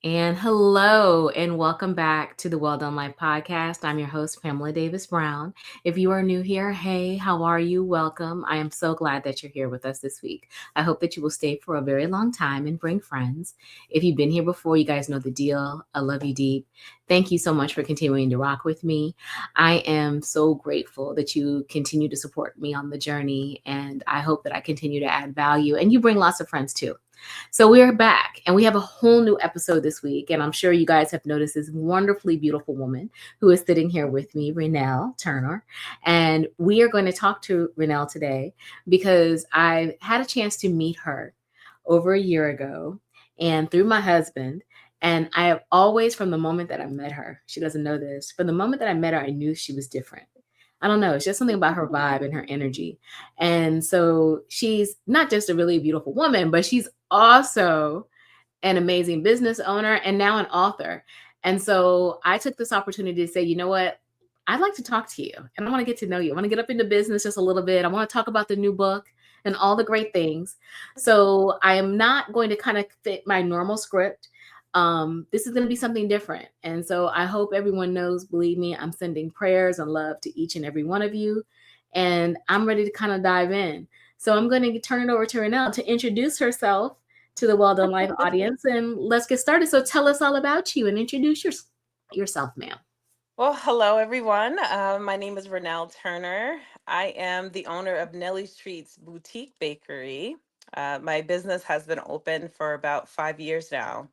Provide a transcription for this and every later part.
And hello, and welcome back to the Well Done Life podcast. I'm your host, Pamela Davis Brown. If you are new here, hey, how are you? Welcome. I am so glad that you're here with us this week. I hope that you will stay for a very long time and bring friends. If you've been here before, you guys know the deal. I love you deep. Thank you so much for continuing to rock with me. I am so grateful that you continue to support me on the journey, and I hope that I continue to add value. And you bring lots of friends too. So we're back and we have a whole new episode this week. And I'm sure you guys have noticed this wonderfully beautiful woman who is sitting here with me, Renel Turner. And we are going to talk to Renel today because I had a chance to meet her over a year ago and through my husband. And I have always, from the moment that I met her, she doesn't know this, from the moment that I met her, I knew she was different. I don't know. It's just something about her vibe and her energy. And so she's not just a really beautiful woman, but she's also an amazing business owner and now an author. And so I took this opportunity to say, you know what? I'd like to talk to you and I want to get to know you. I want to get up into business just a little bit. I want to talk about the new book and all the great things. So I am not going to kind of fit my normal script. This is going to be something different. And so I hope everyone knows, believe me, I'm sending prayers and love to each and every one of you. And I'm ready to kind of dive in. So I'm going to turn it over to Renelle to introduce herself to the Well Done Life audience. And let's get started. So tell us all about you and introduce yourself, ma'am. Well, hello everyone. My name is Renel Turner. I am the owner of Nelly Street's Boutique Bakery. My business has been open for about 5 years now.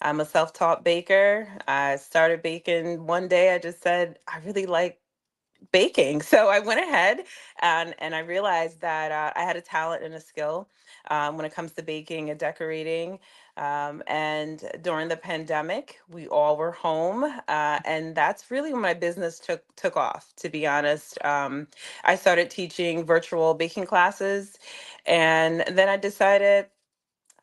I'm a self-taught baker. I started baking one day. I just said, I really like baking. So I went ahead and I realized that I had a talent and a skill when it comes to baking and decorating. And during the pandemic, we all were home, and that's really when my business took off. To be honest, I started teaching virtual baking classes, and then I decided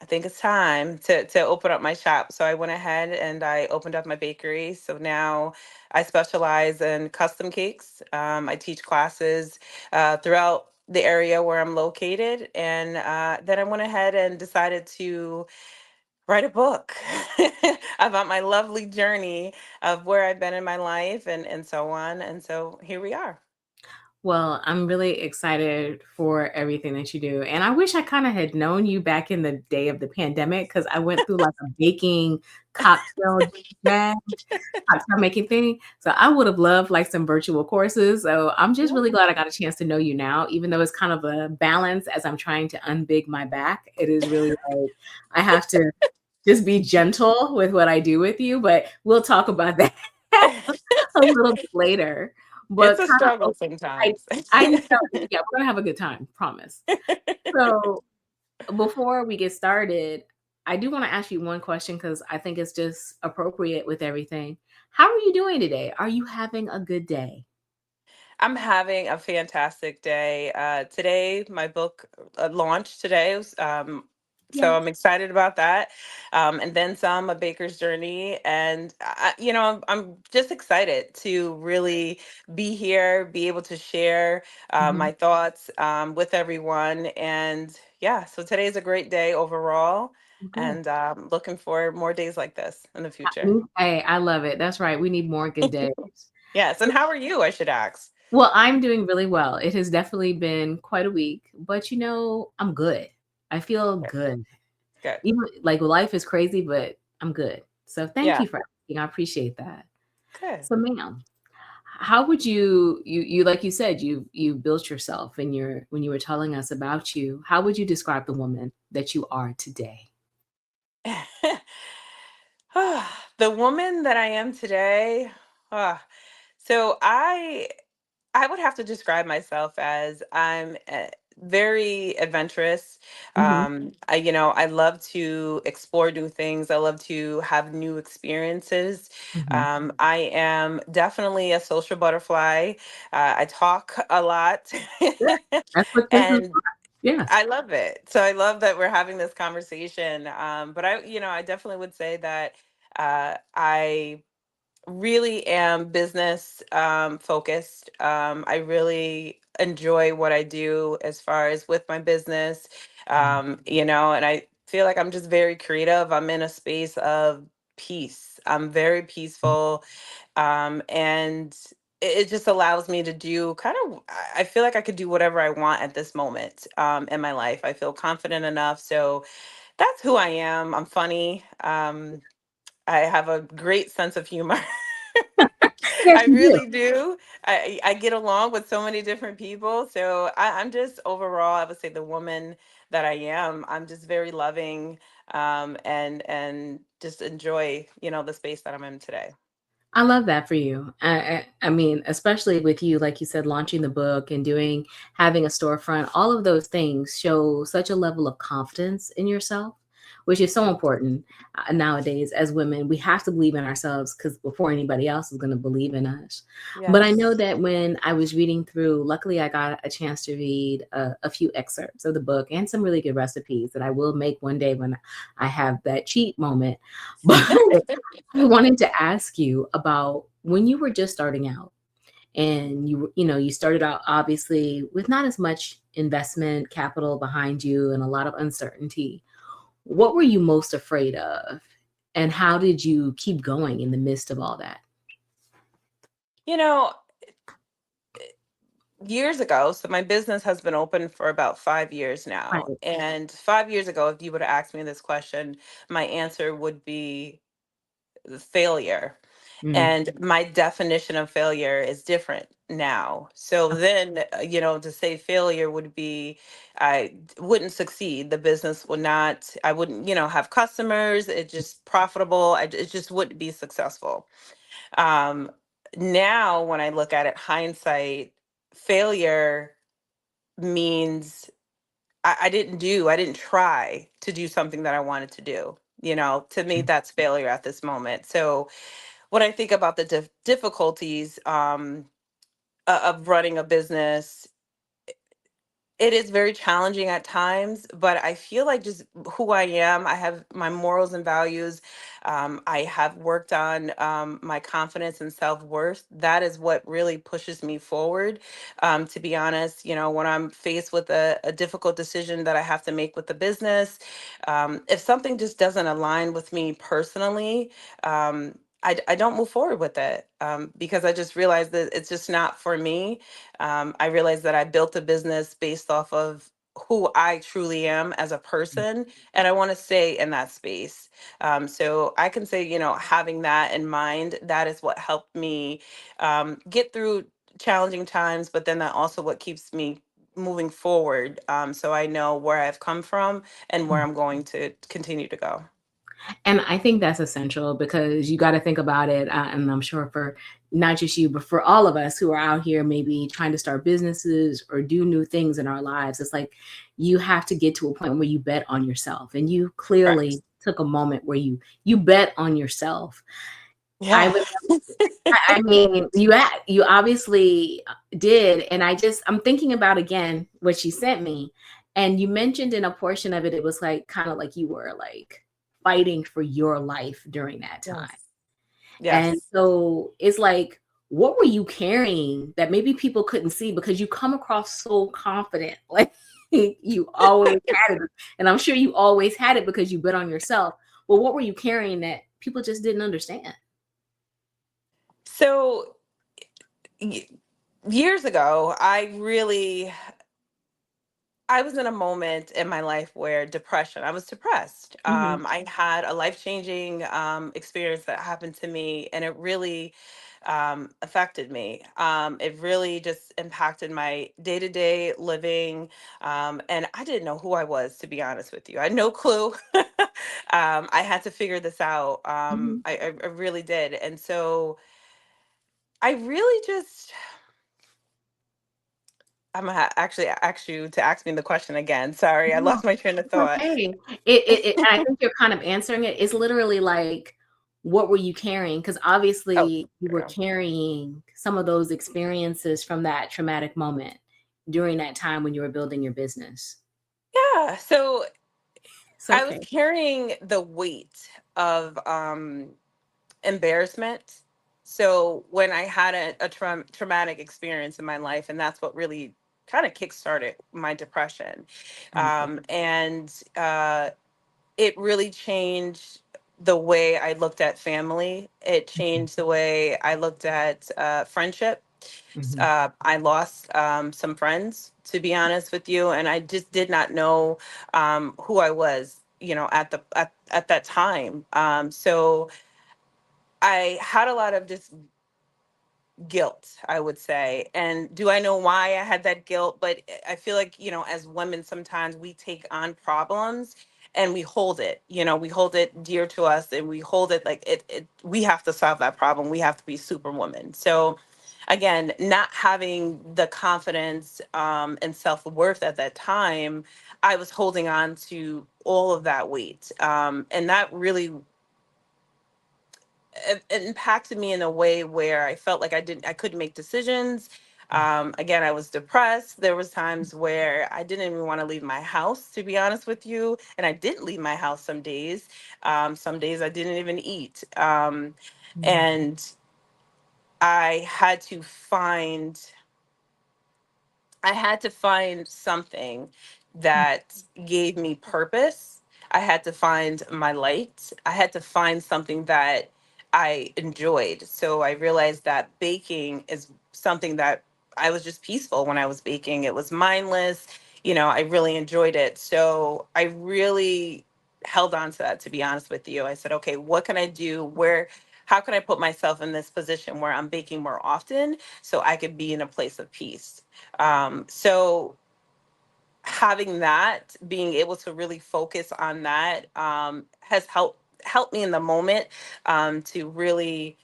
I think it's time to open up my shop. So I went ahead and I opened up my bakery. So now I specialize in custom cakes. I teach classes throughout the area where I'm located, and then I went ahead and decided to write a book about my lovely journey of where I've been in my life and so on. And so here we are. Well, I'm really excited for everything that you do. And I wish I kind of had known you back in the day of the pandemic because I went through like a baking cocktail bag, cocktail making thing. So I would have loved like some virtual courses. So I'm just really glad I got a chance to know you now, even though it's kind of a balance as I'm trying to unbig my back. It is really like I have to just be gentle with what I do with you, but we'll talk about that a little bit later. It's But a kind of struggle I sometimes. I know, yeah, we're gonna have a good time, promise. So before we get started, I do want to ask you one question because I think it's just appropriate with everything. How are you doing today? Are you having a good day? I'm having a fantastic day. Today, my book launched today. So Yay. I'm excited about that. And then some, A Baker's Journey. And, I'm just excited to really be here, be able to share Mhm. my thoughts with everyone. And yeah, so today's a great day overall. Good. And looking for more days like this in the future. Hey, I love it. That's right. We need more good days. Yes. And how are you? I should ask. Well, I'm doing really well. It has definitely been quite a week, but I'm good. I feel Good. good. Good. Even like life is crazy, but I'm good. So thank Yeah. you for asking. I appreciate that. Good. So, ma'am, how would you like you said you built yourself and you're when you were telling us about you, how would you describe the woman that you are today? The woman that I am today, ah, so I would have to describe myself as I'm very adventurous. Mhm, I love to explore new things. I love to have new experiences. mhm. I am definitely a social butterfly. I talk a lot, Yeah, that's what this is. and Yes. I love it. So I love that we're having this conversation. But I definitely would say that I really am business focused. I really enjoy what I do as far as with my business, and I feel like I'm just very creative. I'm in a space of peace. I'm very peaceful. And it just allows me to do kind of, I feel like I could do whatever I want at this moment in my life. I feel confident enough. So that's who I am. I'm funny. I have a great sense of humor. Yes, I you do. really do. I get along with so many different people. So I'm just overall, I would say the woman that I am. I'm just very loving, and just enjoy, the space that I'm in today. I love that for you. I mean, especially with you, like you said, launching the book and having a storefront, all of those things show such a level of confidence in yourself, which is so important nowadays as women. We have to believe in ourselves because before anybody else is going to believe in us. But I know Yes. that when I was reading through, luckily I got a chance to read a few excerpts of the book and some really good recipes that I will make one day when I have that cheat moment. But I wanted to ask you about when you were just starting out and you started out obviously with not as much investment capital behind you and a lot of uncertainty. What were you most afraid of? And how did you keep going in the midst of all that? You know, years ago, so my business has been open for about 5 years now. Right. And 5 years ago, if you would have asked me this question, my answer would be failure. Mm. And my definition of failure is different now. So then, to say failure would be wouldn't succeed. The business would not, I wouldn't, have customers. It just profitable. It just wouldn't be successful. Um, Now, when I look at it, hindsight, failure means I didn't try to do something that I wanted to do. To me, that's failure at this moment. So when I think about the difficulties of running a business, it is very challenging at times, but I feel like just who I am, I have my morals and values. I have worked on my confidence and self worth. That is what really pushes me forward. To be honest, when I'm faced with a difficult decision that I have to make with the business, if something just doesn't align with me personally, I don't move forward with it because I just realized that it's just not for me. I realized that I built a business based off of who I truly am as a person, and I want to stay in that space. So I can say, having that in mind, that is what helped me get through challenging times, but then that also what keeps me moving forward. So I know where I've come from and where I'm going to continue to go. And I think that's essential because you got to think about it. And I'm sure for not just you, but for all of us who are out here, maybe trying to start businesses or do new things in our lives, it's like you have to get to a point where you bet on yourself. And you Correct. clearly took a moment where you bet on yourself. I Yeah. would, I mean, you obviously did. And I'm thinking about again what you sent me. And you mentioned in a portion of it, it was like kind of like you were like fighting for your life during that time. Yes. And Yes. so it's like, what were you carrying that maybe people couldn't see because you come across so confident? Like you always had it. And I'm sure you always had it because you bet on yourself. Well, what were you carrying that people just didn't understand? So y- years ago, I was in a moment in my life where I was depressed. Mhm. I had a life-changing experience that happened to me, and it really affected me. It really just impacted my day-to-day living. And I didn't know who I was, to be honest with you. I had no clue. I had to figure this out. Mhm. I really did. And so I really just I'm gonna actually ask you to ask me the question again. Sorry, I No, lost my train of it's thought. okay. And I think you're kind of answering it. It's literally like, what were you carrying? Because Oh, obviously you were yeah. carrying some of those experiences from that traumatic moment during that time when you were building your business. Yeah. So It's I was okay. carrying the weight of embarrassment. So when I had a traumatic experience in my life, and that's what really kind of kickstarted my depression, Okay. and it really changed. the way I looked at family. It changed the way I looked at friendship. Mm-hmm. I lost some friends, to be honest with you, and I just did not know who I was, at that time. So I had a lot of just guilt, I would say. And do I know why I had that guilt? But I feel like, as women, sometimes we take on problems and we hold it, we hold it dear to us, and we hold it like we have to solve that problem. We have to be superwoman. So again, not having the confidence and self-worth at that time, I was holding on to all of that weight. And that really it impacted me in a way where I felt like I couldn't make decisions. Again, I was depressed. There was times where I didn't even want to leave my house, to be honest with you, and I didn't leave my house some days. Some days I didn't even eat, and I had to find I had to find something that gave me purpose. I had to find my light. I had to find something that I enjoyed. So I realized that baking is something that I was just peaceful when I was baking. It was mindless. I really enjoyed it. So I really held on to that, to be honest with you. I said, okay, what can I do? How can I put myself in this position where I'm baking more often so I could be in a place of peace? So having that, being able to really focus on that, has helped me in the moment, to really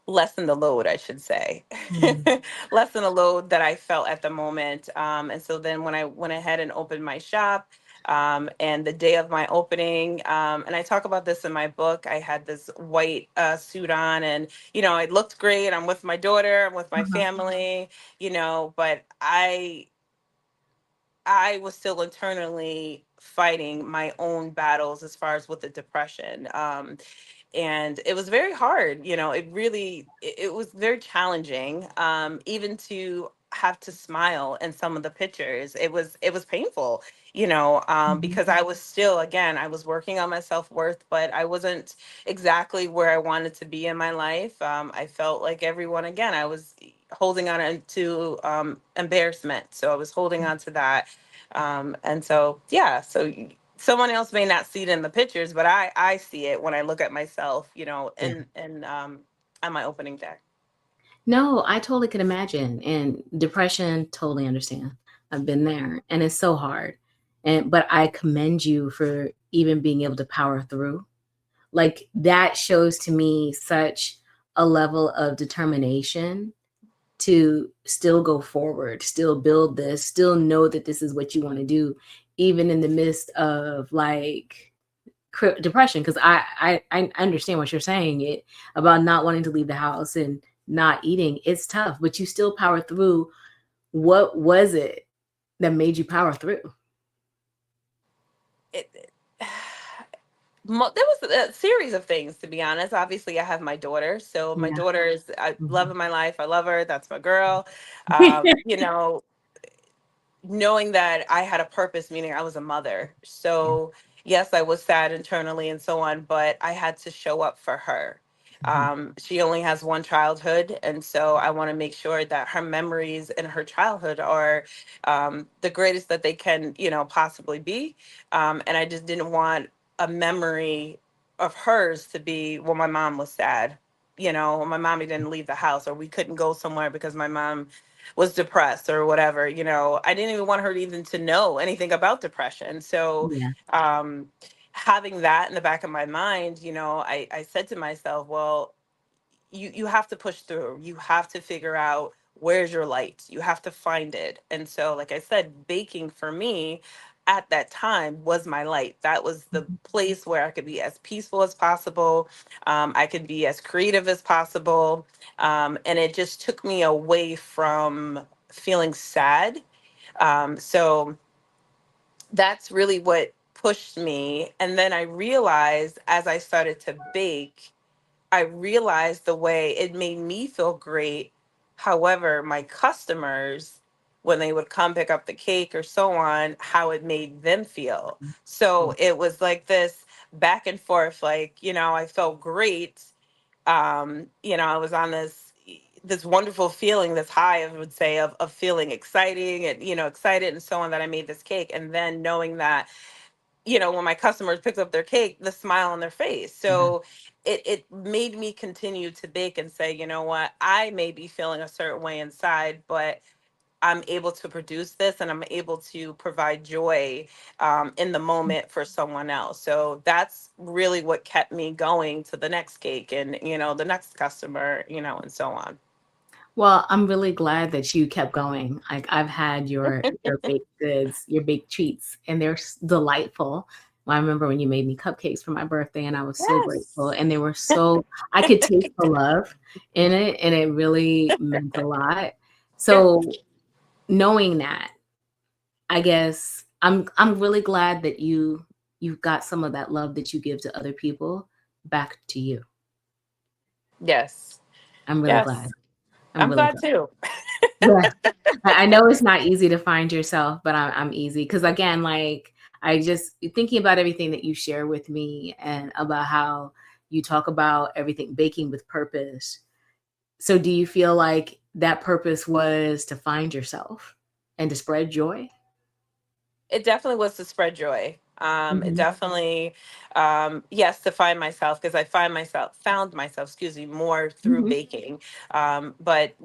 lessen the load, I should say. Mm-hmm. Lessen the load that I felt at the moment. And so then when I went ahead and opened my shop, and the day of my opening, and I talk about this in my book, I had this white suit on, and it looked great. I'm with my daughter, I'm with my Uh-huh. family, but I was still internally fighting my own battles as far as with the depression. And it was very hard. It was very challenging, even to have to smile in some of the pictures. It was painful, Mm-hmm. because I was still, again, I was working on my self-worth, but I wasn't exactly where I wanted to be in my life. I felt like everyone, again, I was holding on to embarrassment, so I was holding on to that. And so, yeah, someone else may not see it in the pictures, but I see it when I look at myself, Yeah. and on my opening day. No, I totally could imagine. And depression, totally understand. I've been there and it's so hard. But I commend you for even being able to power through. Like that shows to me such a level of determination to still go forward, still build this, still know that this is what you want to do, even in the midst of like depression. Because I understand what you're saying it about not wanting to leave the house and not eating. It's tough, but you still power through. What was it that made you power through? It, there was a series of things, to be honest. Obviously, I have my daughter, so my Yeah. daughter is love Mhm. of my life. I love her. That's my girl. Knowing that I had a purpose, meaning I was a mother. Yeah. So, yes, I was sad internally and so on, but I had to show up for her. Mhm. She only has one childhood, and so I want to make sure that her memories in her childhood are the greatest that they can, possibly be. And I just didn't want a memory of hers to be, well, my mom was sad, or my mommy didn't leave the house, or we couldn't go somewhere because my mom was depressed or whatever. I didn't even want her to even to know anything about depression. So Yeah. um having that in the back of my mind, I said to myself, well, you have to push through. You have to figure out where's your light. You have to find it. And so, like I said, baking for me at that time was my light. That was the Mhm. place where I could be as peaceful as possible. I could be as creative as possible. And it just took me away from feeling sad. So that's really what pushed me. And then I realized as I started to bake, I realized the way it made me feel great. However, my customers, when they would come pick up the cake or so on, how it made them feel. Yeah. So it was like this. back and forth. Like, I felt great. I was on this wonderful feeling, this high, I would say, of feeling exciting and, excited and so on, that I made this cake. And then knowing that, when my customers picked up their cake, the smile on their face. Yeah. So it made me continue to bake and say, you know what, I may be feeling a certain way inside, but I'm able to produce this and I'm able to provide joy in the moment for someone else. So that's really what kept me going to the next cake and, the next customer, and so on. Well, I'm really glad that you kept going. Like, I've had your baked goods, your baked treats, and they're delightful. I remember when you made me cupcakes for my birthday, and I was so grateful. Yes. And they were so, I could taste the love in it, and it really meant a lot. Yep. So knowing that, I guess I'm really glad that you've got some of that love that you give to other people back to you. Yes. I'm really glad. Yes. I'm I'm really glad glad. too. Yeah. I know it's not easy to find yourself, but I'm easy because again, like I just thinking about everything that you share with me and about how you talk about everything baking with purpose. So do you feel like that purpose was to find yourself and to spread joy? It definitely was to spread joy. It Hmm. definitely, yes, to find myself, because I found myself, excuse me, more through Hmm. baking. But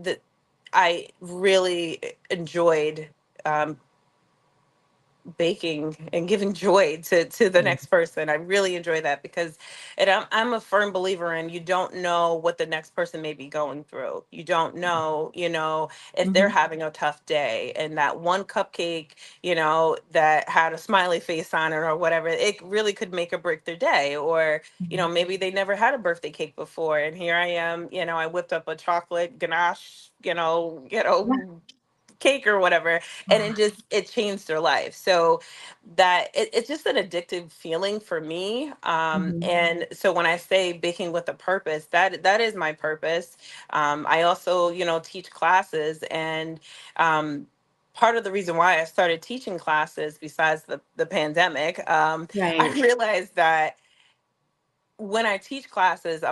I really enjoyed um, baking and giving joy to the Yeah. next person. I really enjoy that because I'm a firm believer in, you don't know what the next person may be going through. You don't know, if they're Hmm. having a tough day, and that one cupcake, that had a smiley face on it or whatever, it really could make or break their day. Or, maybe they never had a birthday cake before, and here I am, I whipped up a chocolate ganache, Yeah. cake or whatever, and it changed their life. So that it's just an addictive feeling for me. Hmm. And so when I say baking with a purpose, that is my purpose. I also, teach classes, and part of the reason why I started teaching classes, besides the pandemic, I Right. realized that when I teach classes,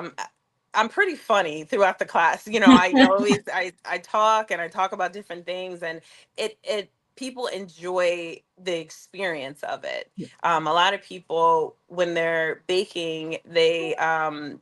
I'm pretty funny throughout the class. I always I talk, and I talk about different things, and it people enjoy the experience of it. A lot of people, when they're baking, they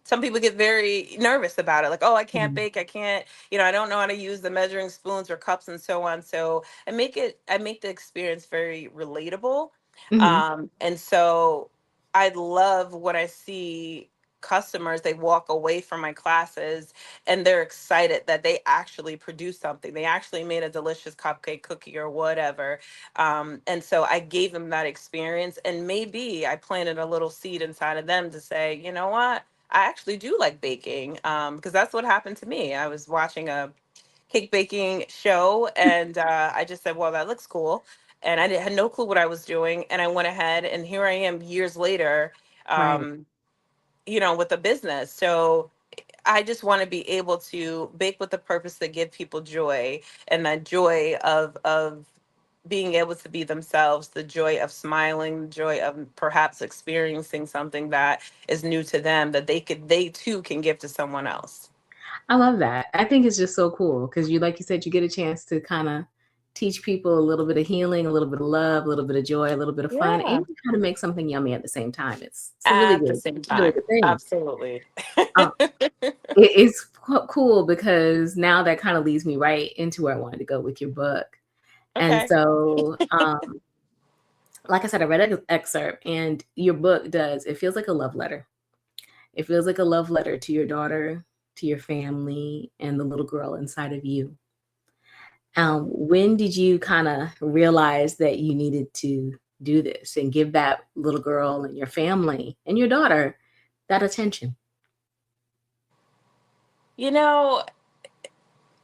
some people get very nervous about it, like, oh, I can't bake, I can't, I don't know how to use the measuring spoons or cups and so on. So I make the experience very relatable. Hmm. And so I love what I see customers, they walk away from my classes and they're excited that they actually produced something. They actually made a delicious cupcake, cookie, or whatever. And so I gave them that experience, and maybe I planted a little seed inside of them to say, you know what? I actually do like baking, because that's what happened to me. I was watching a cake baking show, and I just said, well, that looks cool. And had no clue what I was doing. And I went ahead, and here I am years later, Right. um, with a business. So I just want to be able to bake with the purpose to give people joy, and that joy of being able to be themselves, the joy of smiling, the joy of perhaps experiencing something that is new to them, that they too can give to someone else. I love that. I think it's just so cool because you, like you said, you get a chance to kind of teach people a little bit of healing, a little bit of love, a little bit of joy, a little bit of fun, and Yeah. you kind of make something yummy at the same time. It's a At the same really time. good thing. Absolutely. Um, it's cool because now that kind of leads me right into where I wanted to go with your book. And Okay. so, like I said, I read an excerpt, and your book does. It feels like a love letter. It feels like a love letter to your daughter, to your family, and the little girl inside of you. When did you kind of realize that you needed to do this and give that little girl and your family and your daughter that attention? You know,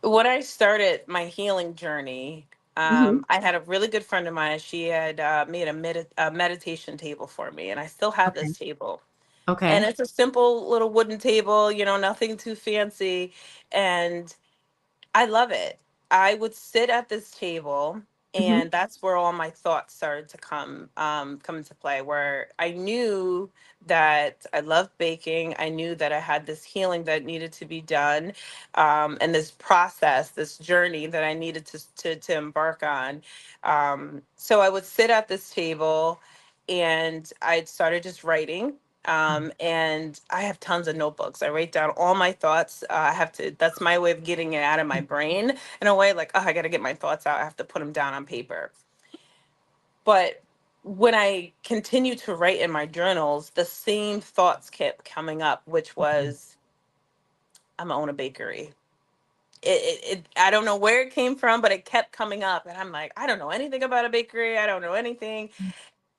when I started my healing journey, Hmm. I had a really good friend of mine. She had made a meditation table for me, and I still have Okay. this table. And Okay. it's a simple little wooden table, nothing too fancy. And I love it. I would sit at this table, Mhm. And that's where all my thoughts started to come into play, where I knew that I loved baking. I knew that I had this healing that needed to be done, and this process, this journey that I needed to embark on. So I would sit at this table, and I started just writing. And I have tons of notebooks. I write down all my thoughts. I have to, that's my way of getting it out of my brain in a way, like, oh, I got to get my thoughts out. I have to put them down on paper. But when I continued to write in my journals, the same thoughts kept coming up, which was, I'm gonna own a bakery. I don't know where it came from, but it kept coming up. And I'm like, I don't know anything about a bakery. I don't know anything.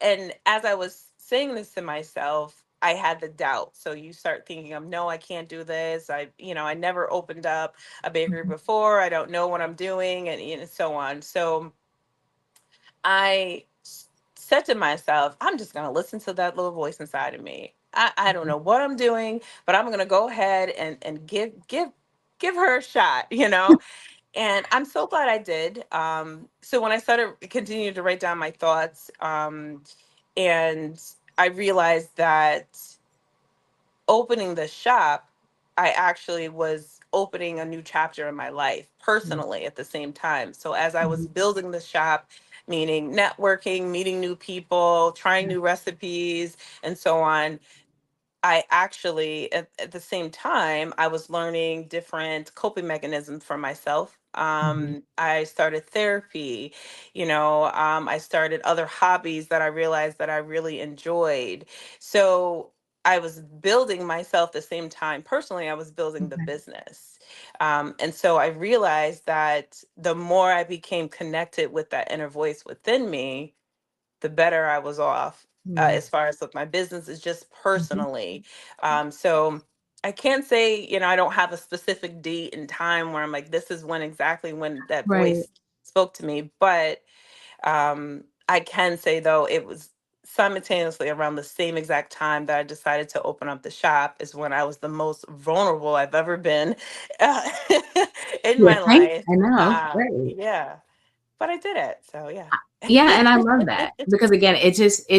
And as I was saying this to myself, I had the doubt. So you start thinking of, no, I can't do this. I never opened up a bakery Mhm. before. I don't know what I'm doing, and so on. So said to myself, I'm just going to listen to that little voice inside of me. I don't know what I'm doing, but I'm going to go ahead and give her a shot, And I'm so glad I did. So when I started continuing to write down my thoughts, and I realized that opening the shop, I actually was opening a new chapter in my life Yeah. personally at the same time. So as I was Mhm. building the shop, meaning networking, meeting new people, trying Yeah. new recipes, and so on, I actually, at the same time, I was learning different coping mechanisms for myself. Mhm. I started therapy, I started other hobbies that I realized that I really enjoyed. So I was building myself the same time. Personally, I was building the Okay. business. And so I realized that the more I became connected with that inner voice within me, the better I was off, Yeah. as far as with my business is just Mhm. personally. So I can't say, I don't have a specific date and time where I'm like, this is when exactly when that Right. voice spoke to me. But I can say though, it was simultaneously around the same exact time that I decided to open up the shop is when I was the most vulnerable I've ever been uh, in Yeah, my thank life. I know, right. Yeah, but I did it. So yeah. Yeah, and I love that because again, it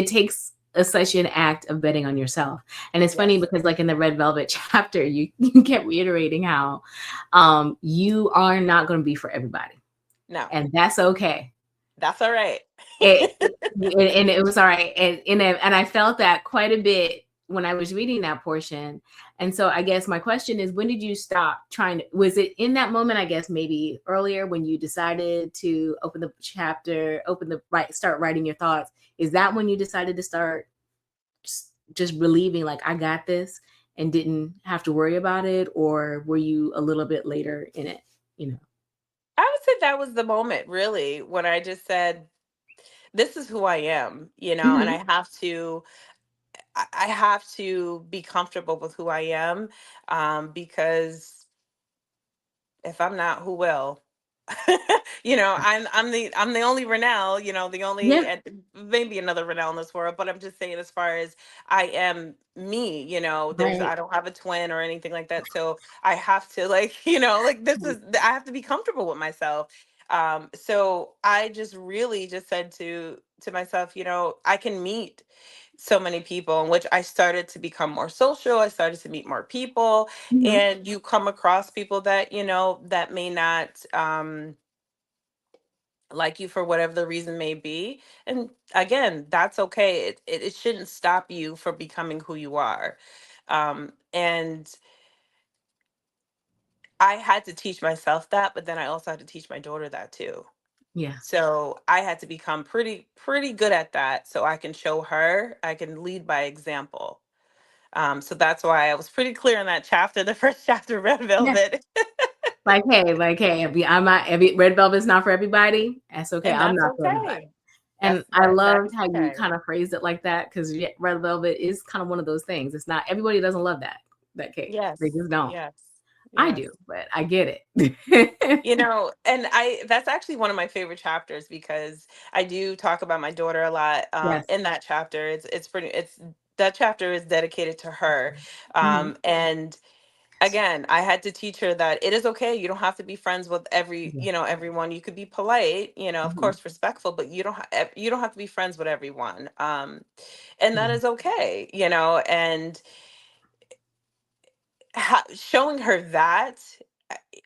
takes such an act of betting on yourself. And it's funny Yes. because like in the Red Velvet chapter, you kept reiterating how you are not going to be for everybody, No. and that's okay. That's all right. And it was all right. And I felt that quite a bit when I was reading that portion. And so I guess my question is, when did you stop trying to, was it in that moment, I guess maybe earlier when you decided to open the chapter, start writing your thoughts? Is that when you decided to start just relieving, like, I got this and didn't have to worry about it? Or were you a little bit later in it, you know? I would say that was the moment, really, when I just said, this is who I am, and Hmm. I have to be comfortable with who I am, because if I'm not, who will? I'm the only Renelle, the only, Yeah. and maybe another Renelle in this world, but I'm just saying, as far as I am me, Right. I don't have a twin or anything like that. So I have to, like, like, I have to be comfortable with myself. So I just really just said to myself, I can meet so many people, in which I started to become more social. I started to meet more people, Hmm. and you come across people that that may not like you for whatever the reason may be. And again, that's okay. It shouldn't stop you from becoming who you are. And I had to teach myself that, but then I also had to teach my daughter that too. Yeah. So I had to become pretty good at that, so I can show her, I can lead by example. So that's why I was pretty clear in that chapter, the first chapter, Red Yeah. Velvet. Like, hey, I'm not red velvet's not for everybody. That's okay. And I'm that's not for okay. everybody. And I That loved is how you okay. kind of phrased it like that because red velvet is kind of one of those things. It's not everybody doesn't love that cake. Yes, They just don't. yes, I yes. do, but I get it. And that's actually one of my favorite chapters, because I do talk about my daughter a lot, Yes. in that chapter. It's that chapter is dedicated to her. Mhm. And again, I had to teach her that it is okay. You don't have to be friends with Yeah. everyone. You could be polite, of Mhm. course, respectful, but you don't have to be friends with everyone. And that Yeah. is okay, and showing her that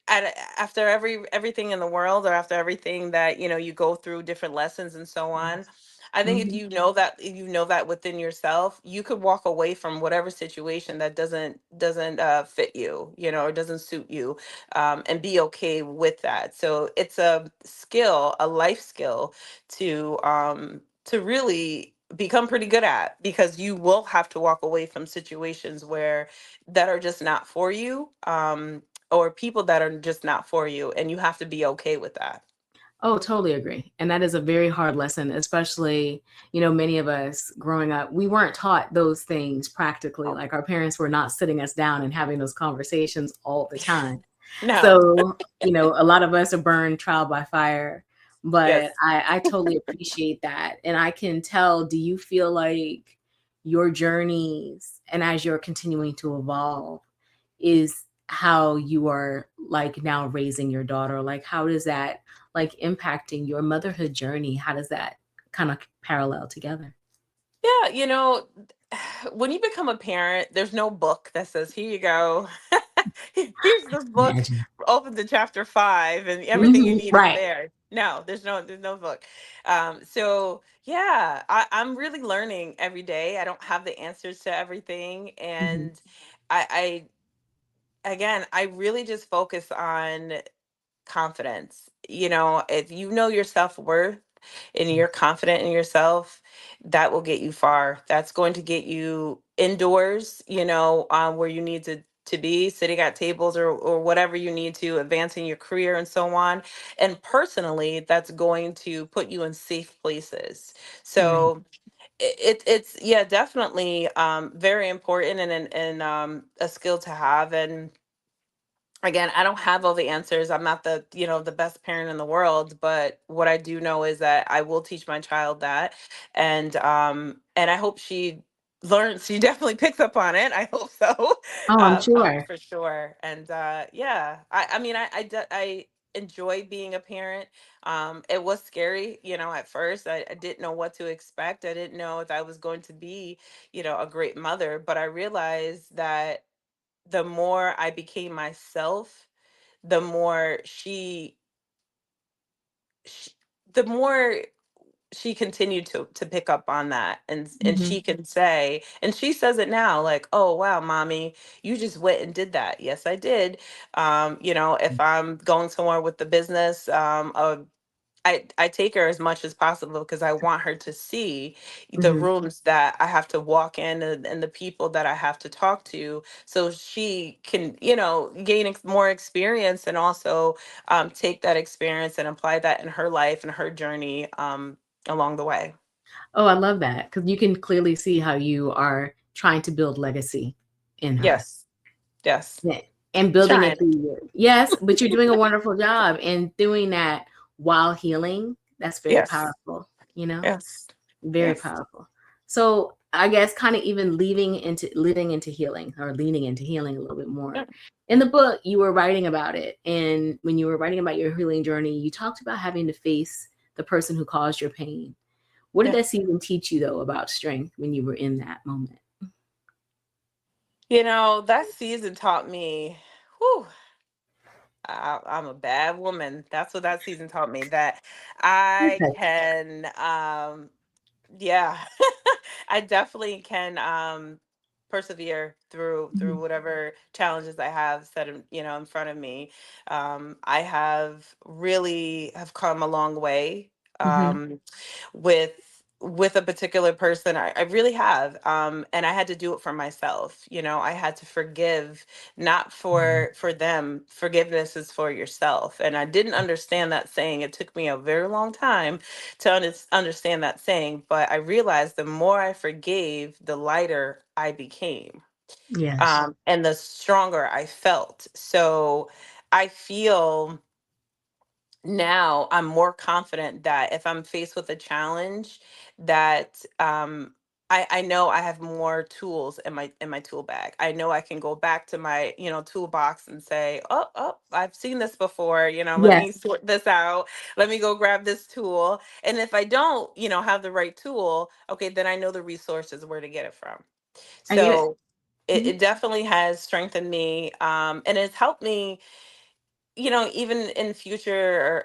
a- after everything in the world, or after everything that you go through, different lessons and so on. Yes. I think Mhm. if you know that within yourself, you could walk away from whatever situation that doesn't fit you, or doesn't suit you, and be okay with that. So it's a skill, a life skill, to really become pretty good at, because you will have to walk away from situations where that are just not for you, or people that are just not for you, and you have to be okay with that. Oh, totally agree. And that is a very hard lesson, especially, many of us growing up, we weren't taught those things practically. Oh, Like our parents were not sitting us down and having those conversations all the time. no. So, a lot of us are burned trial by fire. But Yes. I totally appreciate that. And I can tell, do you feel like your journeys and as you're continuing to evolve is how you are like now raising your daughter? Like, how does that like impacting your motherhood journey? How does that kind of parallel together? Yeah, when you become a parent, there's no book that says, here you go. Here's this book, Imagine. open to chapter 5, and everything you Mhm. need is Right. there. No, there's no book. So yeah, I'm really learning every day. I don't have the answers to everything. Mhm. And again, I really just focus on confidence. If you know your self-worth and you're confident in yourself, that will get you far. That's going to get you indoors, where you need to be, sitting at tables, or whatever you need to, advancing your career and so on. And personally, that's going to put you in safe places. Right. So it's, yeah, definitely very important, and a skill to have. And again, I don't have all the answers. I'm not the best parent in the world, but what I do know is that I will teach my child that. And I hope she learns. She definitely picks up on it. I hope so. Oh, I'm sure. For sure. And yeah, I mean, I enjoy being a parent. It was scary, at first. I didn't know what to expect. I didn't know if I was going to be, a great mother, but I realized that the more I became myself, the more she the more she continued to pick up on that, and Mhm. she can say, and she says it now, like, oh wow, mommy, you just went and did that. Yes, I did. If I'm going somewhere with the business, I take her as much as possible, because I want her to see the Mhm. rooms that I have to walk in, and the people that I have to talk to, so she can, gain more experience, and also take that experience and apply that in her life and her journey, along the way. Oh, I love that because you can clearly see how you are trying to build legacy in her. Yes, yes, Yeah, and building it trying. through you. Yes, but you're doing a wonderful job, and doing that while healing, that's very Yes, powerful, you know? yes, Very yes. powerful. So, I guess kinda even leading into healing or leaning into healing a little bit more. Yeah, In the book, you were writing about it, and when you were writing about your healing journey, you talked about having to face the person who caused your pain. What did yeah. that season teach you, though, about strength when you were in that moment? That season taught me. Whew, I'm a bad woman. That's what that season taught me. That I Okay. can, yeah, I definitely can persevere through Mhm, whatever challenges I have set in front of me. I have come a long way. mhm, With with a particular person. I really have, and I had to do it for myself. I had to forgive, not mhm. for them. Forgiveness is for yourself, and I didn't understand that saying. It took me a very long time to understand that saying, but I realized the more I forgave, the lighter I became, Yes. and the stronger I felt. So I feel now I'm more confident that if I'm faced with a challenge, that I know I have more tools in my tool bag. I know I can go back to my, toolbox and say, oh, I've seen this before, let me Yes. sort this out. Let me go grab this tool. And if I don't, have the right tool, okay, then I know the resources where to get it from. I get it. So it Mhm. definitely has strengthened me, and it's helped me, even in future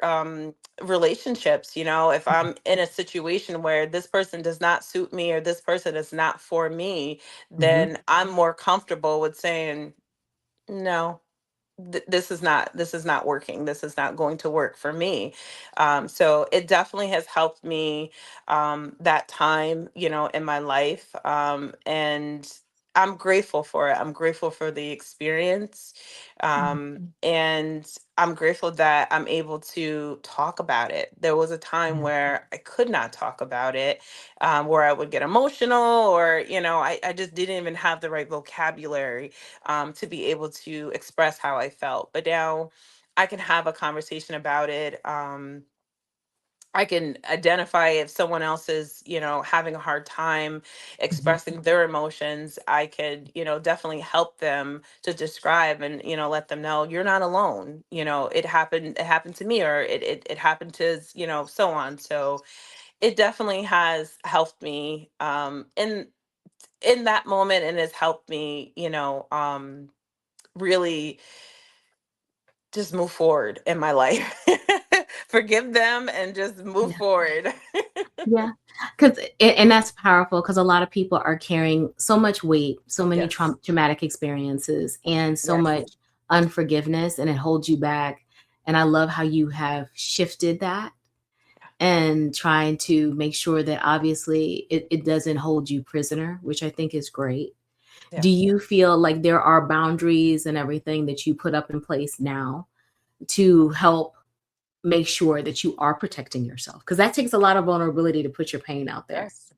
relationships, if I'm in a situation where this person does not suit me or this person is not for me, Mhm. then I'm more comfortable with saying no. This is not working. This is not going to work for me. So it definitely has helped me, that time, in my life, and I'm grateful for it. I'm grateful for the experience, Mhm. and I'm grateful that I'm able to talk about it. There was a time Yeah. where I could not talk about it, where I would get emotional, or I just didn't even have the right vocabulary, to be able to express how I felt. But now I can have a conversation about it. I can identify if someone else is, having a hard time Mhm. expressing their emotions. I could, definitely help them to describe and, let them know you're not alone. It happened to me, or it happened to, so on. So it definitely has helped me, in that moment, and has helped me, really just move forward in my life. Forgive them and just move Yeah. forward. Yeah, because and that's powerful because a lot of people are carrying so much weight, so many Yes. traumatic experiences, and so Yes. much unforgiveness, and it holds you back. And I love how you have shifted that and trying to make sure that obviously it doesn't hold you prisoner, which I think is great. Do Yes. you feel like there are boundaries and everything that you put up in place now to help make sure that you are protecting yourself? Because that takes a lot of vulnerability to put your pain out there, Yes.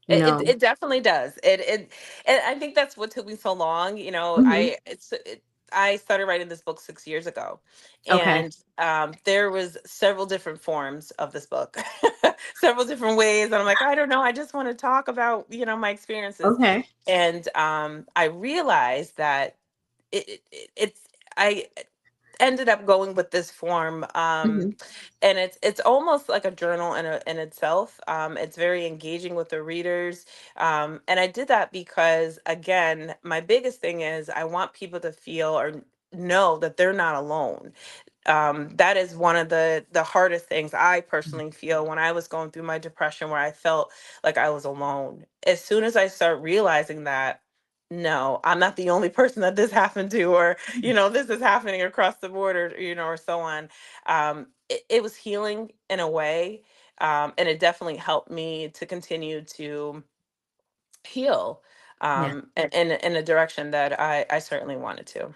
you It, know? it definitely does. And I think that's what took me so long. Mhm. I started writing this book 6 years ago, Okay. and there was several different forms of this book, several different ways. And I'm like, I don't know. I just want to talk about, my experiences. Okay. And I realized that it's I ended up going with this form, Mhm. and it's almost like a journal in itself. It's very engaging with the readers, and I did that because, again, my biggest thing is I want people to feel or know that they're not alone. That is one of the hardest things I personally feel when I was going through my depression, where I felt like I was alone. As soon as I start realizing that, no, I'm not the only person that this happened to, or this is happening across the board, or or so on. It was healing in a way, and it definitely helped me to continue to heal, Yeah. in a direction that I certainly wanted to.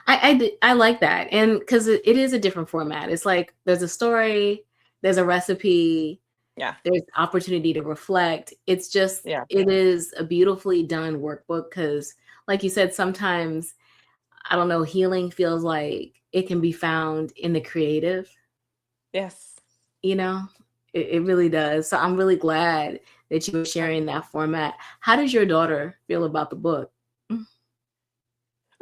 I like that, and because it is a different format. It's like there's a story, there's a recipe, Yeah, there's opportunity to reflect. It's just yeah, it is a beautifully done workbook because, like you said, sometimes, I don't know, healing feels like it can be found in the creative, yes. you know? It really does. So I'm really glad that you were sharing that format. How does your daughter feel about the book? Mm.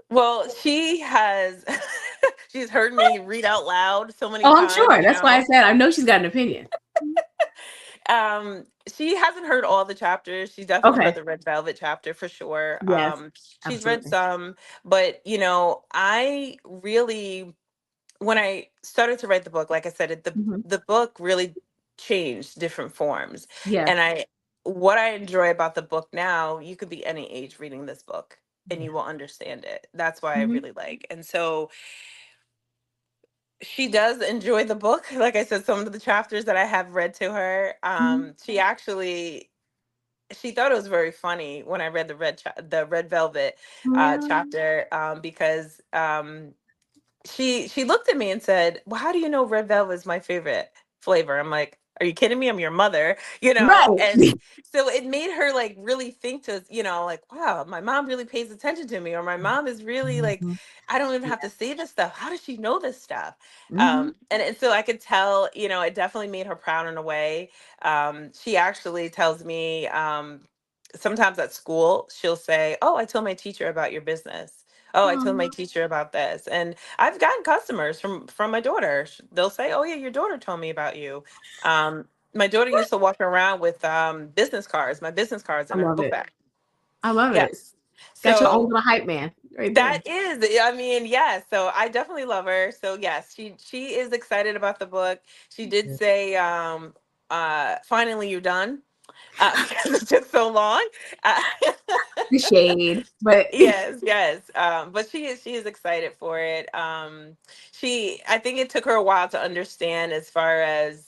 Well, she has she's heard me read out loud so many Oh, I'm times, sure. That's why I said I know she's got an opinion. She hasn't heard all the chapters. She's definitely read Okay. the Red Velvet chapter for sure. Yes, She's read absolutely. some, but I really, when I started to write the book, like I said, Mhm. the book really changed different forms. Yes. And what I enjoy about the book now, you could be any age reading this book and Yeah. you will understand it. That's why I Mhm. really like. And so she does enjoy the book. Like I said, some of the chapters that I have read to her, Mhm. she thought it was very funny when I read the Red Velvet Yeah. chapter, because she looked at me and said, "Well, how do you know red velvet is my favorite flavor?" I'm like, "Are you kidding me? I'm your mother," And Right. so it made her like really think to, like, wow, my mom really pays attention to me, or my mom is really like, Mhm. I don't even have Yeah. to say this stuff. How does she know this stuff? Mhm. And so I could tell, it definitely made her proud in a way. She actually tells me, sometimes at school, she'll say, "Oh, I told my teacher about your business. Oh, I told my Oh, teacher about this." And I've gotten customers from my daughter. They'll say, "Oh yeah, your daughter told me about you." My daughter used to walk around with business cards, my business cards I in her love book it. bag. I love it. Yes. Got your own So little hype man right that there. is, I mean, yes. So I definitely love her. So yes, she is excited about the book. She did Good. say, finally you're done. Because it took so long. Uh, The shade, but yes, yes. But she is excited for it. I think it took her a while to understand as far as,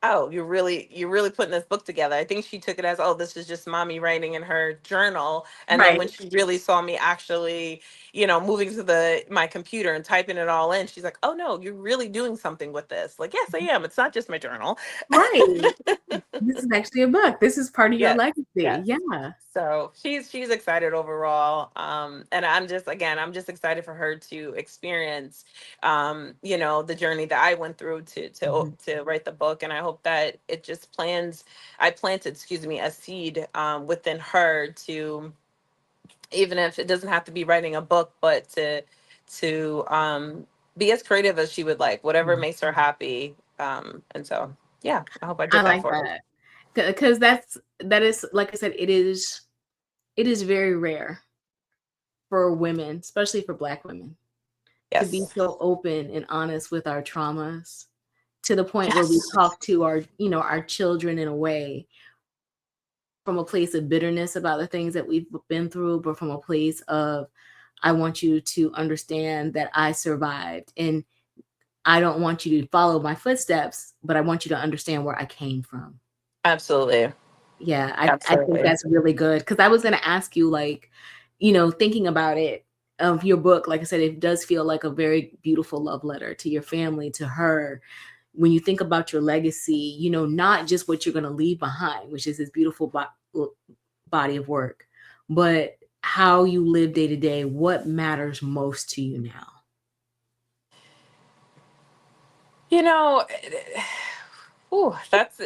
oh, you're really putting this book together. I think she took it as, oh, this is just mommy writing in her journal. And then right, when she really saw me actually, moving to the my computer and typing it all in, she's like, oh no, you're really doing something with this. Like, yes, I am. It's not just my journal. right. This is actually a book. This is part of your Yes, legacy. yes. Yeah. So she's excited overall, and I'm just excited for her to experience, the journey that I went through to to Mhm. to write the book, and I hope that it just I planted, excuse me, a seed within her to, even if it doesn't have to be writing a book, but to be as creative as she would like, whatever Yeah. makes her happy, and so yeah, I hope I I did that like for her. that because that is like I said, it is very rare for women, especially for Black women, to be Yes, so open and honest with our traumas to the point where we yes, talk to our children in a way from a place of bitterness about the things that we've been through, but from a place of, I want you to understand that I survived, and I don't want you to follow my footsteps, but I want you to understand where I came from. absolutely, Yeah, I think absolutely. that's really good because I was gonna ask you, like, thinking about it, of your book, like I said, it does feel like a very beautiful love letter to your family, to her. When you think about your legacy, not just what you're gonna leave behind, which is this beautiful body of work, but how you live day to day, what matters most to you now? You know, ooh, that's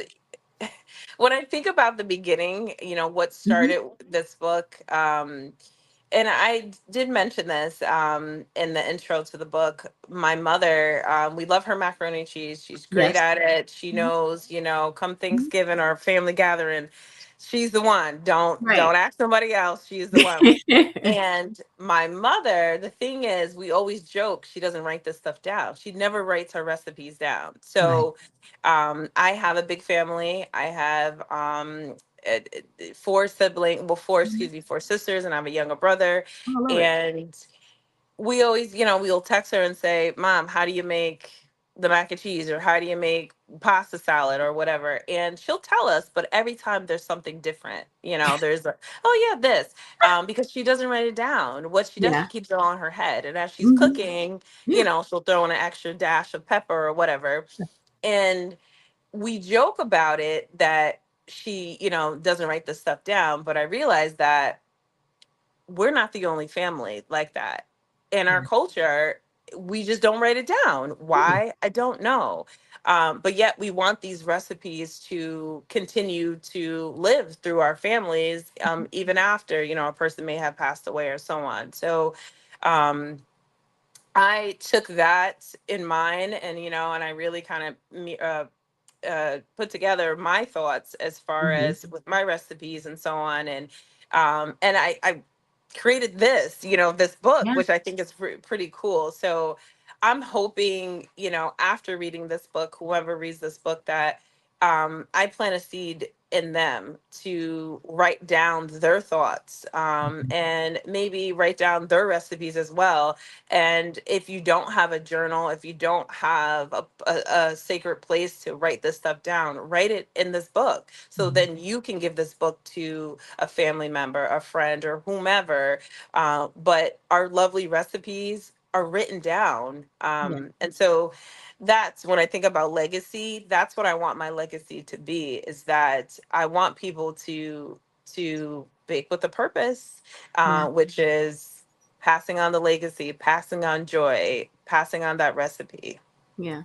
when I think about the beginning, what Mhm. started this book. And I did mention this in the intro to the book. My mother, we love her macaroni and cheese. She's great Yes. at it. She Mhm. knows, come Mhm. Thanksgiving or family gathering, she's the one. Don't Right. don't ask somebody else. She's the one. And my mother, the thing is, we always joke she doesn't write this stuff down. She never writes her recipes down. Right. So I have a big family. I have four siblings, well, Mhm. four sisters, and I have a younger brother. Oh, I love it. And we always, we'll text her and say, Mom, how do you make the mac and cheese? Or how do you make pasta salad or whatever? And she'll tell us, but every time there's something different. There's a, oh yeah, this. Because she doesn't write it down. What she does, she Yeah. keeps it all in her head. And as she's Mhm. cooking, Yeah. she'll throw in an extra dash of pepper or whatever. And we joke about it that she, doesn't write this stuff down, but I realized that we're not the only family like that. In our Yeah. culture, we just don't write it down. Yeah. Why? I don't know. But yet we want these recipes to continue to live through our families, even after, a person may have passed away or so on. So um, I took that in mind, and I really kind of put together my thoughts as far Mhm. as with my recipes and so on, and I created this book, Yeah. which I think is pretty cool. So I'm hoping, after reading this book, whoever reads this book, that I plant a seed in them to write down their thoughts, Mhm. and maybe write down their recipes as well. And if you don't have a journal, if you don't have a sacred place to write this stuff down, write it in this book. So Mhm. then you can give this book to a family member, a friend, or whomever. But our lovely recipes are written down. Yeah. And so that's when I think about legacy, that's what I want my legacy to be, is that I want people to bake with a purpose, Yeah. which is passing on the legacy, passing on joy, passing on that recipe. Yeah.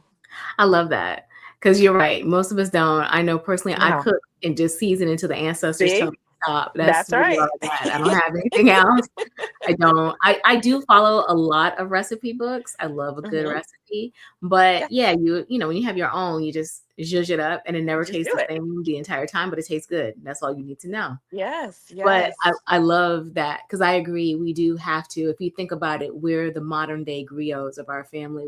I love that because you're right. Most of us don't. I know personally, I No. cook and just season until the ancestors tell See? me. Stop. That's That's really all right. I got. I don't have anything else. I don't. I do follow a lot of recipe books. I love a good Hmm. recipe. But Yeah, yeah, when you have your own, you just zhuzh it up and it never just tastes do the it. same the entire time, but it tastes good. That's all you need to know. Yes, But yes. I love that because I agree. We do have to. If you think about it, we're the modern day griots of our family.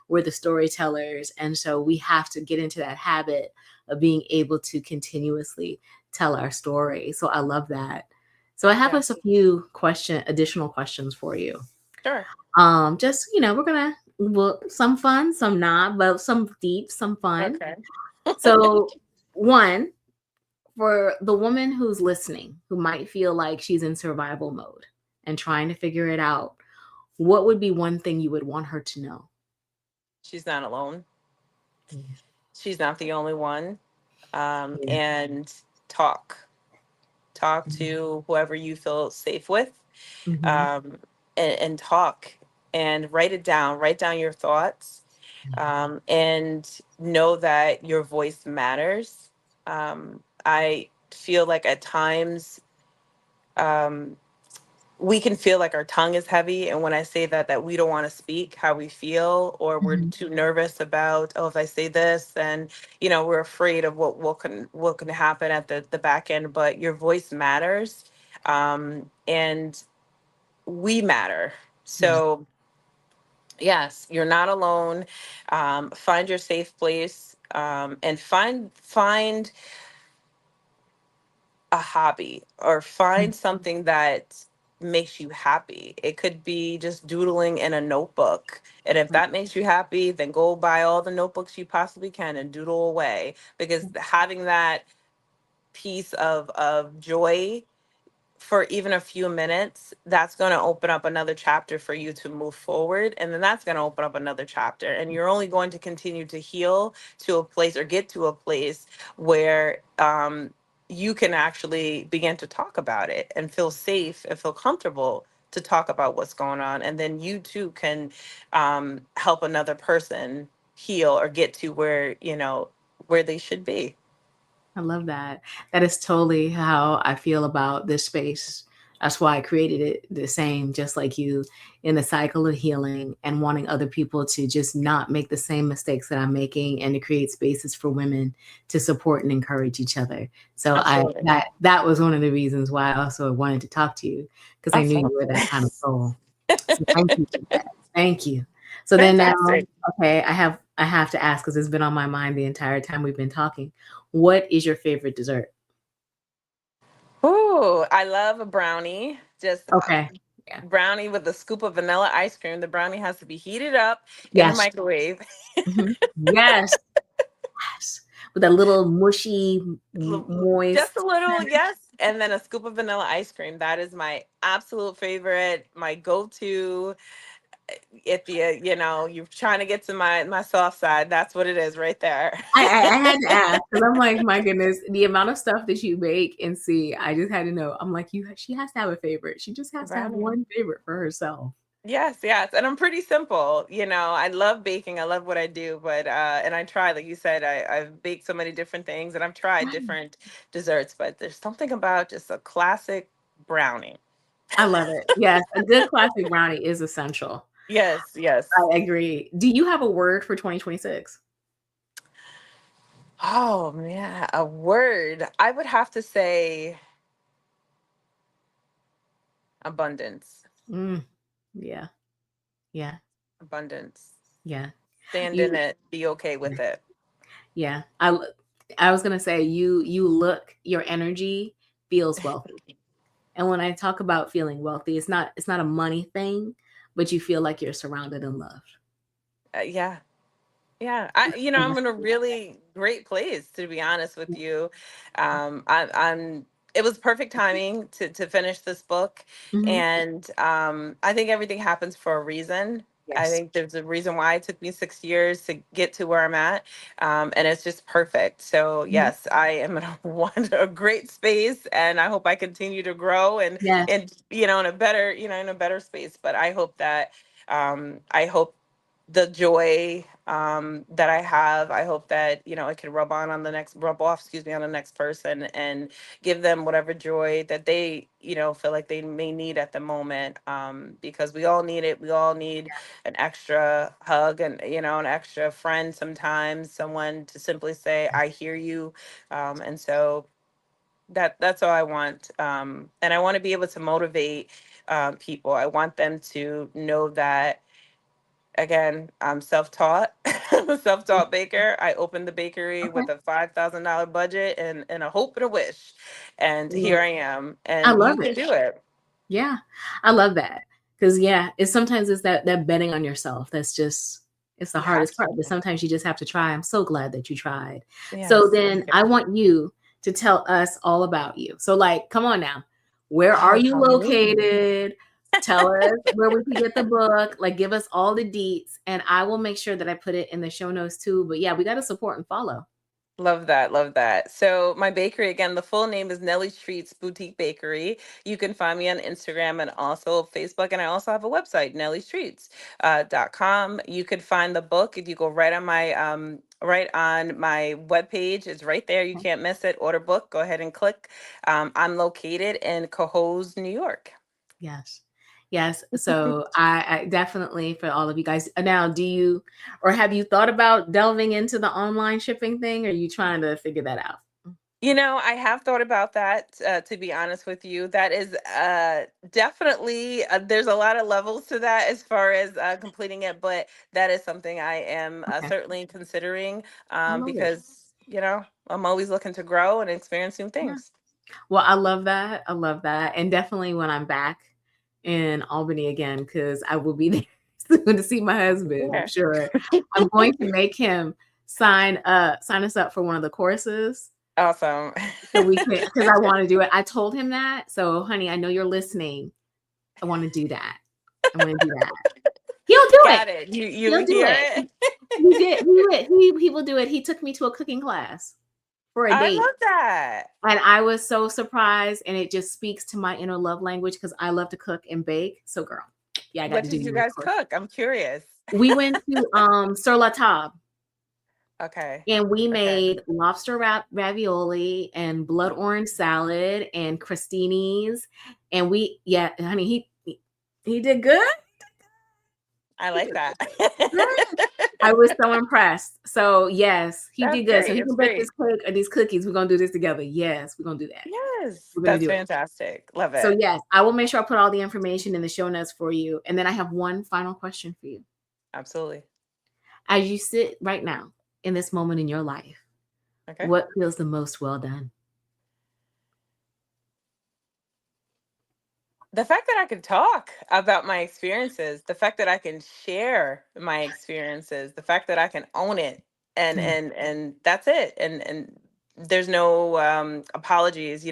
We're the storytellers, and so we have to get into that habit of being able to continuously tell our story. So I love that. So I have us a Yes. few additional questions for you. Sure. Just we're gonna some fun, some not, but some deep, some fun. Okay. So one, for the woman who's listening, who might feel like she's in survival mode and trying to figure it out, what would be one thing you would want her to know? She's not alone. Yeah. She's not the only one. Yeah. And talk. Talk to whoever you feel safe with, Mm-hmm. um, and talk and write it down. Write down your thoughts, and know that your voice matters. I feel like at times, um, we can feel like our tongue is heavy, and when I say that, that we don't want to speak how we feel, or we're Hmm. too nervous about, oh, if I say this, then we're afraid of what can happen at the back end. But your voice matters, and we matter. Yeah, So yes, you're not alone. Find your safe place, and find a hobby, or find something that makes you happy. It could be just doodling in a notebook. And if that makes you happy, then go buy all the notebooks you possibly can and doodle away, because having that piece of joy for even a few minutes, that's going to open up another chapter for you to move forward. And then that's going to open up another chapter. And you're only going to continue to heal to a place, or get to a place where, you can actually begin to talk about it and feel safe and feel comfortable to talk about what's going on. And then you too can, help another person heal or get to where they should be. I love that. That is totally how I feel about this space. That's why I created it the same, just like you, in the cycle of healing and wanting other people to just not make the same mistakes that I'm making and to create spaces for women to support and encourage each other. So I Absolutely. that was one of the reasons why I also wanted to talk to you because I knew you were Absolutely. that kind of soul. So thank you for that. Thank you. So then now, Fantastic. okay, I have to ask because it's been on my mind the entire time we've been talking. What is your favorite dessert? Ooh, I love a brownie. Just Okay. Yeah. brownie with a scoop of vanilla ice cream. The brownie has to be heated up in the Yes. microwave. Mhm. Yes. Yes. With a little mushy, Just a moist little, center. yes. And then a scoop of vanilla ice cream. That is my absolute favorite, my go-to. If you're trying to get to my soft side, that's what it is right there. I had to ask because I'm like, my goodness, the amount of stuff that you make and see, I just had to know. I'm like, she has to have a favorite. She just has to have Brownie. one favorite for herself. Yes, yes. And I'm pretty simple. I love baking. I love what I do, but and I try, like you said, I've baked so many different things, and I've tried Right. different desserts, but there's something about just a classic brownie. I love it. Yes, a good classic brownie is essential. Yes, yes. I agree. Do you have a word for 2026? Oh man, a word. I would have to say abundance. Mm, yeah, yeah, Abundance. yeah. Stand in You it, be okay with it. yeah. I was gonna say you look your energy feels wealthy. And when I talk about feeling wealthy, it's not a money thing, but you feel like you're surrounded and loved. Yeah. Yeah, I'm in a really great place, to be honest with you. I'm. It was perfect timing to finish this book, Mhm. and I think everything happens for a reason. I Yes. think there's a reason why it took me 6 years to get to where I'm at, and it's just perfect. So Mhm. yes, I am in a great space, and I hope I continue to grow and Yes. in a better space. But I hope the joy that I have. I hope that, it can rub off, excuse me, on the next person, and give them whatever joy that they, feel like they may need at the moment. Because we all need it. We all need an extra hug, and, an extra friend sometimes, someone to simply say, I hear you. And so that's all I want. And I want to be able to motivate people. I want them to know that, again, I'm self-taught. I'm a self-taught baker. I opened the bakery Okay. with a $5,000 budget and a hope and a wish. And Yeah. here I am. I And you love can it. do it. Yeah, I love that because yeah, it's sometimes it's that betting on yourself that's just it's the You have hardest to. part, but sometimes you just have to try. I'm so glad that you tried. So Yes. then I want you to tell us all about you. So like, come on now, where are Oh, you how amazing. located? Tell us where we can get the book. Like, give us all the deets, and I will make sure that I put it in the show notes too. But yeah, we got to support and follow. Love that. Love that. So my bakery, again, the full name is Nelly's Treats Boutique Bakery. You can find me on Instagram and also Facebook. And I also have a website, nellystreets.com. You could find the book if you go right on my webpage. It's right there. You can't miss it. Order book. Go ahead and click. I'm located in Cohoes, New York. Yes. Yes. So I definitely for all of you guys. Now, do you or have you thought about delving into the online shipping thing? Or are you trying to figure that out? I have thought about that, to be honest with you. That is definitely, there's a lot of levels to that as far as completing it, but that is something I am Okay. certainly considering, I love it. because, I'm always looking to grow and experience new Yeah. things. Well, I love that. I love that. And definitely when I'm back in Albany again, because I will be there soon to see my husband, I'm Yeah. sure. I'm going to make him sign us up for one of the courses Awesome. so we can because I want to do it. I told him that. So honey, I know you're listening. I want to do that. I want to do that. He'll do it. Got it. You He'll do hear it. it? He did. He would. He will do it. He took me to a cooking class for a I date, love that. and I was so surprised. And it just speaks to my inner love language because I love to cook and bake. So, girl, yeah, I got What to do did you you, of guys course. cook? I'm curious. We went to Sur La Table, Okay. and we Okay. made lobster ravioli and blood orange salad and crostinis, and yeah, honey, he did good. I He like did that. good. I was so impressed. So yes, he That's did good. So great. he It's can bake great. this cake or these cookies. We're gonna do this together. Yes, we're gonna do that. Yes, We're gonna that's do it. fantastic. Love So it. yes, I will make sure I put all the information in the show notes for you. And then I have one final question for you. Absolutely. As you sit right now in this moment in your life, Okay. what feels the most well done? The fact that I can talk about my experiences, the fact that I can share my experiences, the fact that I can own it, and Yeah, and that's it. And there's no apologies, I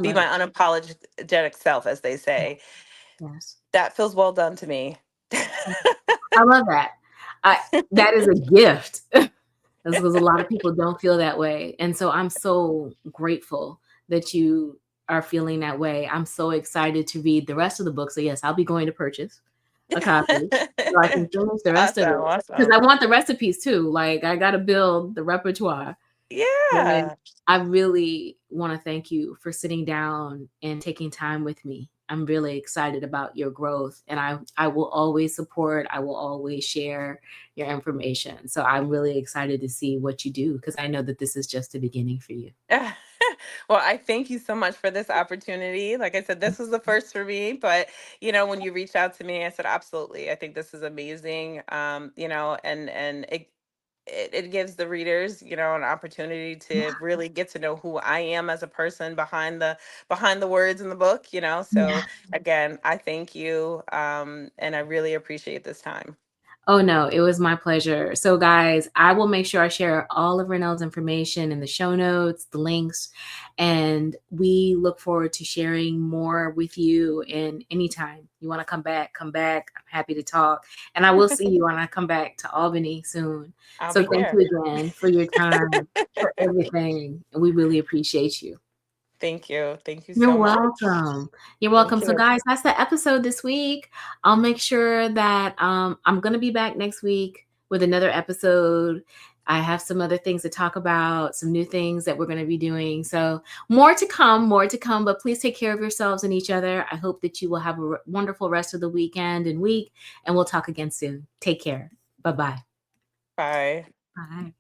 be love my it. unapologetic self, as they Yeah, say. yes. That feels well done to me. I love that. I that is a gift. Because a lot of people don't feel that way. And so I'm so grateful that you are feeling that way. I'm so excited to read the rest of the book. So yes, I'll be going to purchase a copy so I can finish the rest of Awesome, it. Because awesome. I want the recipes too. Like I gotta build the repertoire. And Yeah. I really want to thank you for sitting down and taking time with me. I'm really excited about your growth, and I will always support, I will always share your information. So I'm really excited to see what you do because I know that this is just the beginning for you. Well, I thank you so much for this opportunity. Like I said, this was the first for me, but when you reached out to me, I said absolutely. I think this is amazing. And it gives the readers, an opportunity Yeah. to really get to know who I am as a person behind the words in the book. Yeah. So again, I thank you, and I really appreciate this time. Oh no, it was my pleasure. So guys, I will make sure I share all of Renel's information in the show notes, the links, and we look forward to sharing more with you. And anytime you want to come back, come back. I'm happy to talk. And I will see you when I come back to Albany soon. I'll So be thank there. you again for your time, for everything. And we really appreciate you. Thank you. Thank you You're so much. welcome. You're Thank welcome. So, you. guys, that's the episode this week. I'll make sure that I'm going to be back next week with another episode. I have some other things to talk about, some new things that we're going to be doing. So, more to come, more to come. But please take care of yourselves and each other. I hope that you will have a wonderful rest of the weekend and week, and we'll talk again soon. Take care. Bye-bye. Bye. Bye.